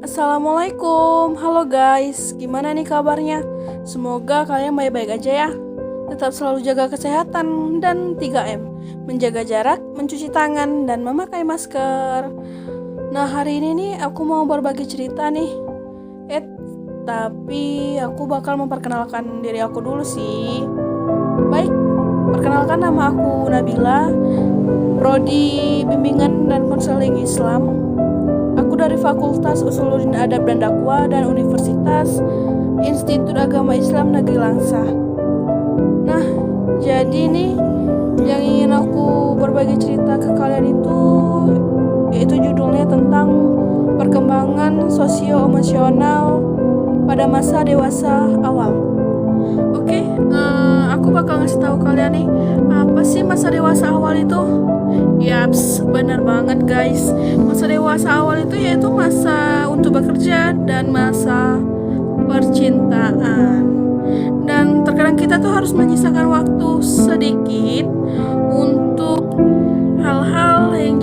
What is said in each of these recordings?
Assalamualaikum, halo guys, gimana nih kabarnya? Semoga kalian baik-baik aja ya. Tetap selalu jaga kesehatan dan 3M, menjaga jarak, mencuci tangan, dan memakai masker. Nah, hari ini nih aku mau berbagi cerita nih. Tapi aku bakal memperkenalkan diri aku dulu sih. Baik, perkenalkan nama aku Nabila, Prodi Bimbingan dan Konseling Islam. Aku dari Fakultas Usuluddin Adab dan Dakwah dan Universitas Institut Agama Islam Negeri Langsa. Nah, jadi nih yang ingin aku berbagi cerita ke kalian itu yaitu judulnya tentang perkembangan sosio-emosional pada masa dewasa awal. Oke, aku bakal ngasih tahu kalian nih apa sih masa dewasa awal itu. Yaps, benar banget guys. Masa dewasa awal itu yaitu masa untuk bekerja dan masa percintaan. Dan terkadang kita tuh harus menyisakan waktu sedikit untuk hal-hal yang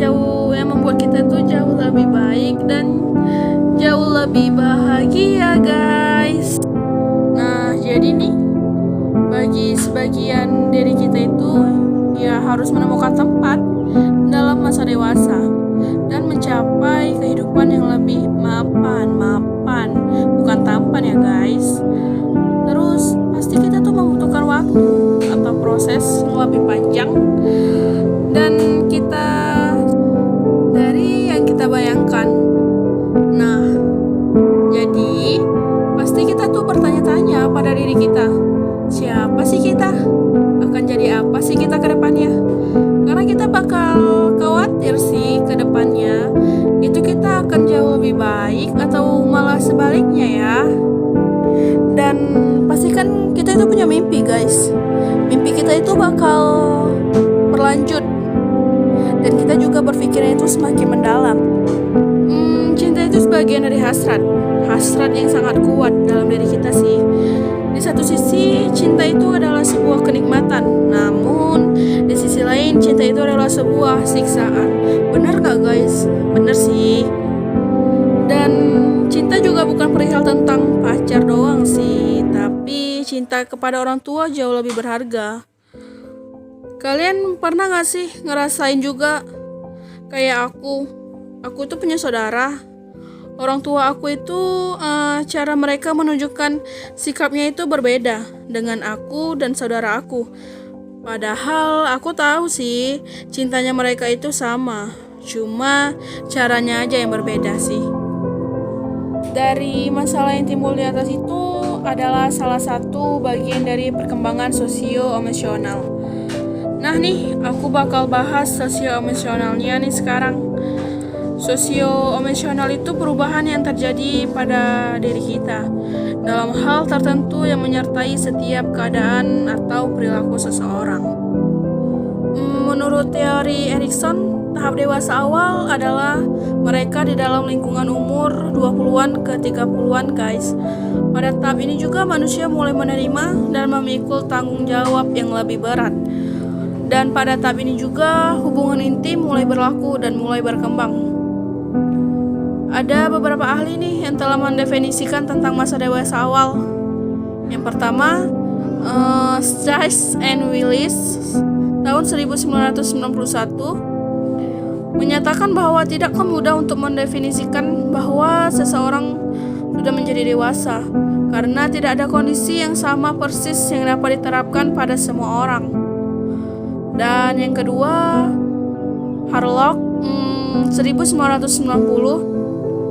membuat kita tuh jauh lebih baik dan jauh lebih bahagia guys. Nah, jadi nih bagi sebagian dari kita itu ya harus menemukan tempat dalam masa dewasa dan mencapai kehidupan yang lebih mapan, bukan tampan ya guys. Terus pasti kita tuh membutuhkan waktu atau proses yang lebih panjang dan kita dari yang kita bayangkan. Nah, jadi pasti kita tuh bertanya-tanya pada diri kita, siapa sih kita? Akan jadi apa sih kita ke depannya? Karena kita bakal khawatir sih ke depannya itu kita akan jauh lebih baik atau malah sebaliknya ya. Dan pastikan kita itu punya mimpi guys. Mimpi kita itu bakal berlanjut dan kita juga berpikirnya itu semakin mendalam. Cinta itu sebagian dari hasrat yang sangat kuat dalam diri kita sih. Di satu sisi cinta itu adalah sebuah kenikmatan, namun di sisi lain cinta itu adalah sebuah siksaan. Benar gak guys? Benar sih. Dan cinta juga bukan perihal tentang pacar doang sih, tapi cinta kepada orang tua jauh lebih berharga. Kalian pernah gak sih ngerasain juga kayak aku tuh punya saudara. Orang tua aku itu cara mereka menunjukkan sikapnya itu berbeda dengan aku dan saudara aku. Padahal aku tahu sih cintanya mereka itu sama, cuma caranya aja yang berbeda sih. Dari masalah yang timbul di atas itu adalah salah satu bagian dari perkembangan sosio-emosional. Nah nih, aku bakal bahas sosio-emosionalnya nih sekarang. Sosio-emosional itu perubahan yang terjadi pada diri kita dalam hal tertentu yang menyertai setiap keadaan atau perilaku seseorang. Menurut teori Erikson, tahap dewasa awal adalah mereka di dalam lingkungan umur 20-an ke 30-an guys. Pada tahap ini juga manusia mulai menerima dan memikul tanggung jawab yang lebih berat. Dan pada tahap ini juga hubungan intim mulai berlaku dan mulai berkembang. Ada beberapa ahli nih yang telah mendefinisikan tentang masa dewasa awal. Yang pertama, Sachs and Willis tahun 1991 menyatakan bahwa tidak mudah untuk mendefinisikan bahwa seseorang sudah menjadi dewasa karena tidak ada kondisi yang sama persis yang dapat diterapkan pada semua orang. Dan yang kedua, Harlock 1990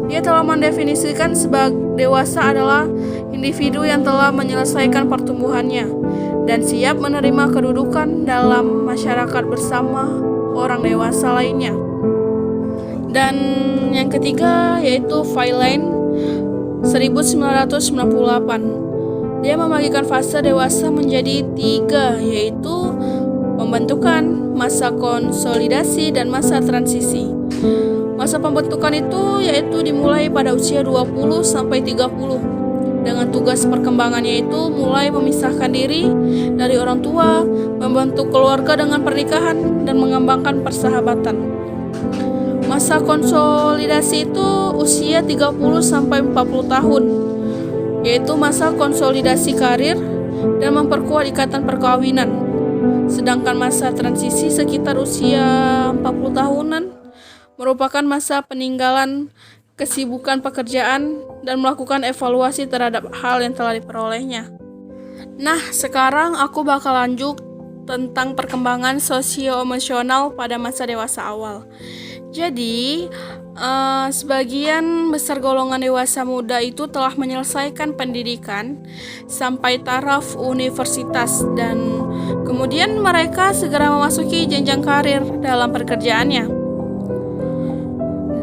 dia telah mendefinisikan sebagai dewasa adalah individu yang telah menyelesaikan pertumbuhannya dan siap menerima kedudukan dalam masyarakat bersama orang dewasa lainnya. Dan yang ketiga yaitu Verlaine 1998. Dia membagikan fase dewasa menjadi 3, yaitu pembentukan, masa konsolidasi, dan masa transisi. Masa pembentukan itu yaitu dimulai pada usia 20 sampai 30 dengan tugas perkembangannya itu mulai memisahkan diri dari orang tua, membentuk keluarga dengan pernikahan dan mengembangkan persahabatan. Masa konsolidasi itu usia 30 sampai 40 tahun, yaitu masa konsolidasi karir dan memperkuat ikatan perkawinan. Sedangkan masa transisi sekitar usia 40 tahunan merupakan masa peninggalan kesibukan pekerjaan dan melakukan evaluasi terhadap hal yang telah diperolehnya. Nah, sekarang aku bakal lanjut tentang perkembangan sosio-emosional pada masa dewasa awal. Jadi, sebagian besar golongan dewasa muda itu telah menyelesaikan pendidikan sampai taraf universitas dan kemudian mereka segera memasuki jenjang karir dalam pekerjaannya.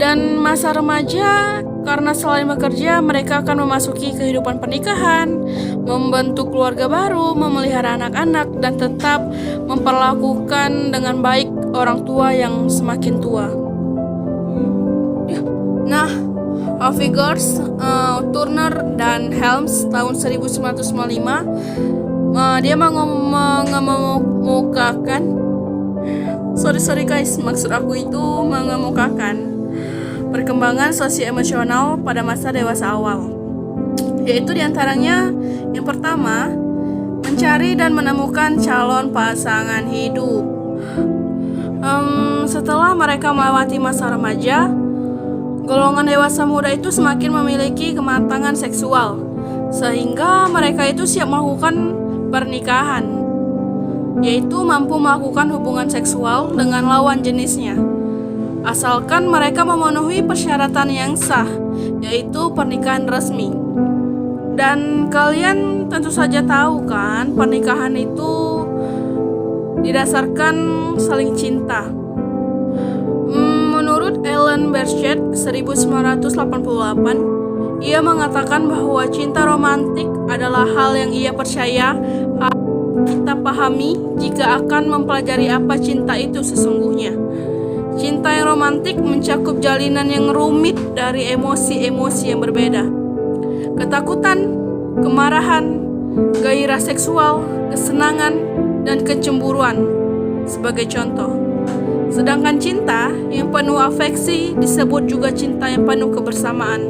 Dan masa remaja, karena selain bekerja, mereka akan memasuki kehidupan pernikahan, membentuk keluarga baru, memelihara anak-anak, dan tetap memperlakukan dengan baik orang tua yang semakin tua. Nah, Figures, Turner, dan Helms tahun 1995 dia mengemukakan sorry guys, maksud aku itu mengemukakan perkembangan sosio-emosional pada masa dewasa awal, yaitu diantaranya yang pertama, mencari dan menemukan calon pasangan hidup. Setelah mereka melewati masa remaja, golongan dewasa muda itu semakin memiliki kematangan seksual, sehingga mereka itu siap melakukan pernikahan, yaitu mampu melakukan hubungan seksual dengan lawan jenisnya, asalkan mereka memenuhi persyaratan yang sah, yaitu pernikahan resmi. Dan kalian tentu saja tahu kan, pernikahan itu didasarkan saling cinta. Menurut Ellen Burchett 1988, ia mengatakan bahwa cinta romantik adalah hal yang ia percaya kita pahami jika akan mempelajari apa cinta itu sesungguhnya. Cinta yang romantik mencakup jalinan yang rumit dari emosi-emosi yang berbeda. Ketakutan, kemarahan, gairah seksual, kesenangan, dan kecemburuan sebagai contoh. Sedangkan cinta yang penuh afeksi disebut juga cinta yang penuh kebersamaan,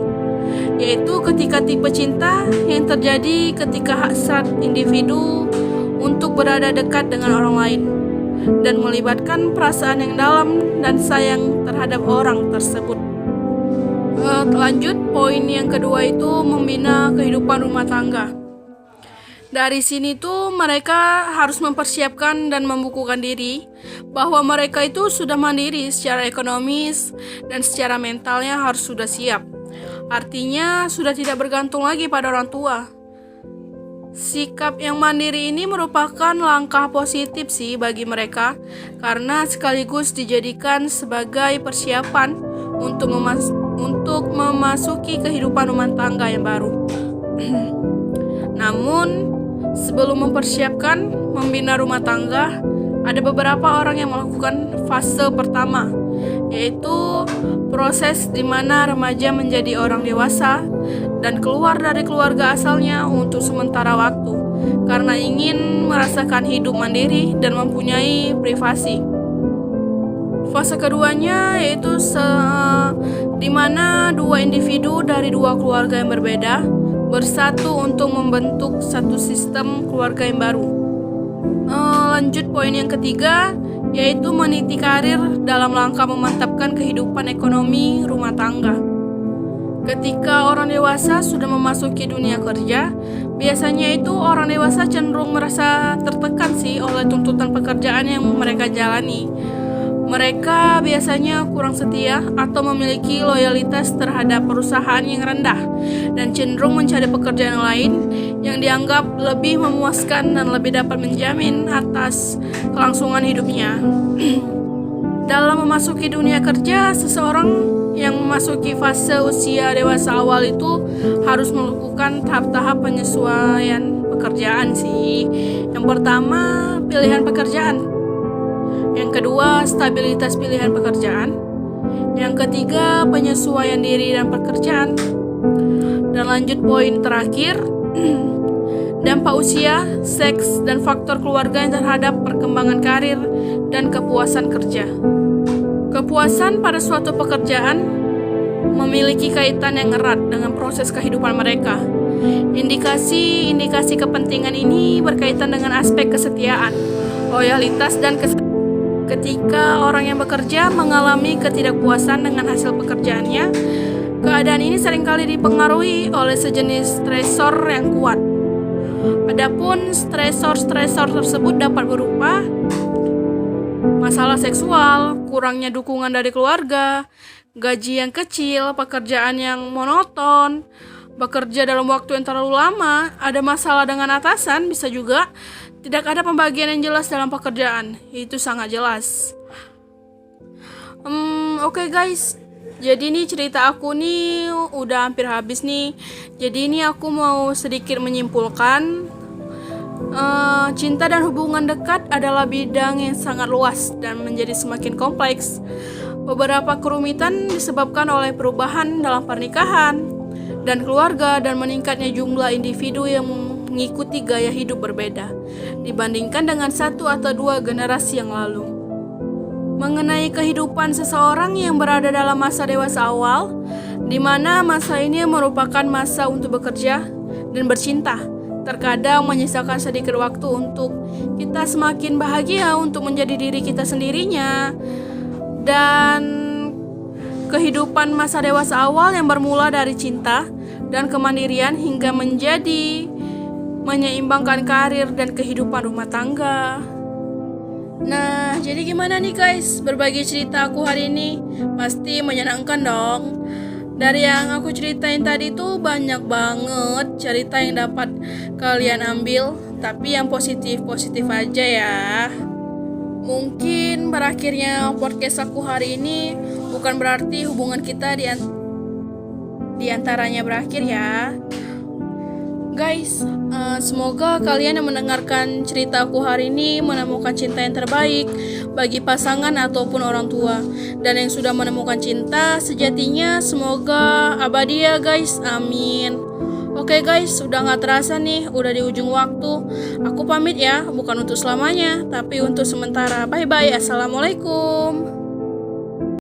yaitu ketika tipe cinta yang terjadi ketika hasrat individu untuk berada dekat dengan orang lain dan melibatkan perasaan yang dalam dan sayang terhadap orang tersebut. Lanjut, poin yang kedua itu membina kehidupan rumah tangga. Dari sini tuh mereka harus mempersiapkan dan membukukan diri bahwa mereka itu sudah mandiri secara ekonomis dan secara mentalnya harus sudah siap. Artinya sudah tidak bergantung lagi pada orang tua. Sikap yang mandiri ini merupakan langkah positif sih bagi mereka karena sekaligus dijadikan sebagai persiapan untuk memasuki kehidupan rumah tangga yang baru. Namun, sebelum mempersiapkan membina rumah tangga, ada beberapa orang yang melakukan fase pertama, yaitu proses di mana remaja menjadi orang dewasa dan keluar dari keluarga asalnya untuk sementara waktu karena ingin merasakan hidup mandiri dan mempunyai privasi. Fase keduanya yaitu di mana dua individu dari dua keluarga yang berbeda bersatu untuk membentuk satu sistem keluarga yang baru. Lanjut poin yang ketiga, yaitu meniti karir dalam rangka memantapkan kehidupan ekonomi rumah tangga. Ketika orang dewasa sudah memasuki dunia kerja, biasanya itu orang dewasa cenderung merasa tertekan sih oleh tuntutan pekerjaan yang mereka jalani. Mereka biasanya kurang setia atau memiliki loyalitas terhadap perusahaan yang rendah dan cenderung mencari pekerjaan lain yang dianggap lebih memuaskan dan lebih dapat menjamin atas kelangsungan hidupnya. Dalam memasuki dunia kerja, seseorang yang memasuki fase usia dewasa awal itu harus melakukan tahap-tahap penyesuaian pekerjaan sih. Yang pertama, pilihan pekerjaan. Yang kedua, stabilitas pilihan pekerjaan. Yang ketiga, penyesuaian diri dan pekerjaan. Dan lanjut poin terakhir, dampak usia, seks, dan faktor keluarga yang terhadap perkembangan karir dan kepuasan kerja. Kepuasan pada suatu pekerjaan memiliki kaitan yang erat dengan proses kehidupan mereka. Indikasi kepentingan ini berkaitan dengan aspek kesetiaan, loyalitas, dan ketika orang yang bekerja mengalami ketidakpuasan dengan hasil pekerjaannya, keadaan ini seringkali dipengaruhi oleh sejenis stresor yang kuat. Adapun stresor tersebut dapat berupa masalah seksual, kurangnya dukungan dari keluarga, gaji yang kecil, pekerjaan yang monoton, bekerja dalam waktu yang terlalu lama, ada masalah dengan atasan, bisa juga tidak ada pembagian yang jelas dalam pekerjaan. Itu sangat jelas. Oke guys, jadi ini cerita aku nih udah hampir habis nih. Jadi ini aku mau sedikit menyimpulkan, cinta dan hubungan dekat adalah bidang yang sangat luas dan menjadi semakin kompleks. Beberapa kerumitan disebabkan oleh perubahan dalam pernikahan dan keluarga dan meningkatnya jumlah individu yang mengikuti gaya hidup berbeda dibandingkan dengan satu atau dua generasi yang lalu. Mengenai kehidupan seseorang yang berada dalam masa dewasa awal, di mana masa ini merupakan masa untuk bekerja dan bercinta, terkadang menyisakan sedikit waktu untuk kita semakin bahagia untuk menjadi diri kita sendirinya. Dan kehidupan masa dewasa awal yang bermula dari cinta dan kemandirian hingga menjadi menyeimbangkan karir dan kehidupan rumah tangga. Nah, jadi gimana nih guys, berbagi cerita aku hari ini? Pasti menyenangkan dong. Dari yang aku ceritain tadi tuh banyak banget cerita yang dapat kalian ambil, tapi yang positif-positif aja ya. Mungkin berakhirnya podcast aku hari ini bukan berarti hubungan kita di antaranya berakhir ya. Guys, semoga kalian yang mendengarkan cerita aku hari ini menemukan cinta yang terbaik bagi pasangan ataupun orang tua. Dan yang sudah menemukan cinta sejatinya semoga abadi ya guys, amin. Oke guys, udah gak terasa nih, udah di ujung waktu. Aku pamit ya, bukan untuk selamanya, tapi untuk sementara. Bye-bye, assalamualaikum.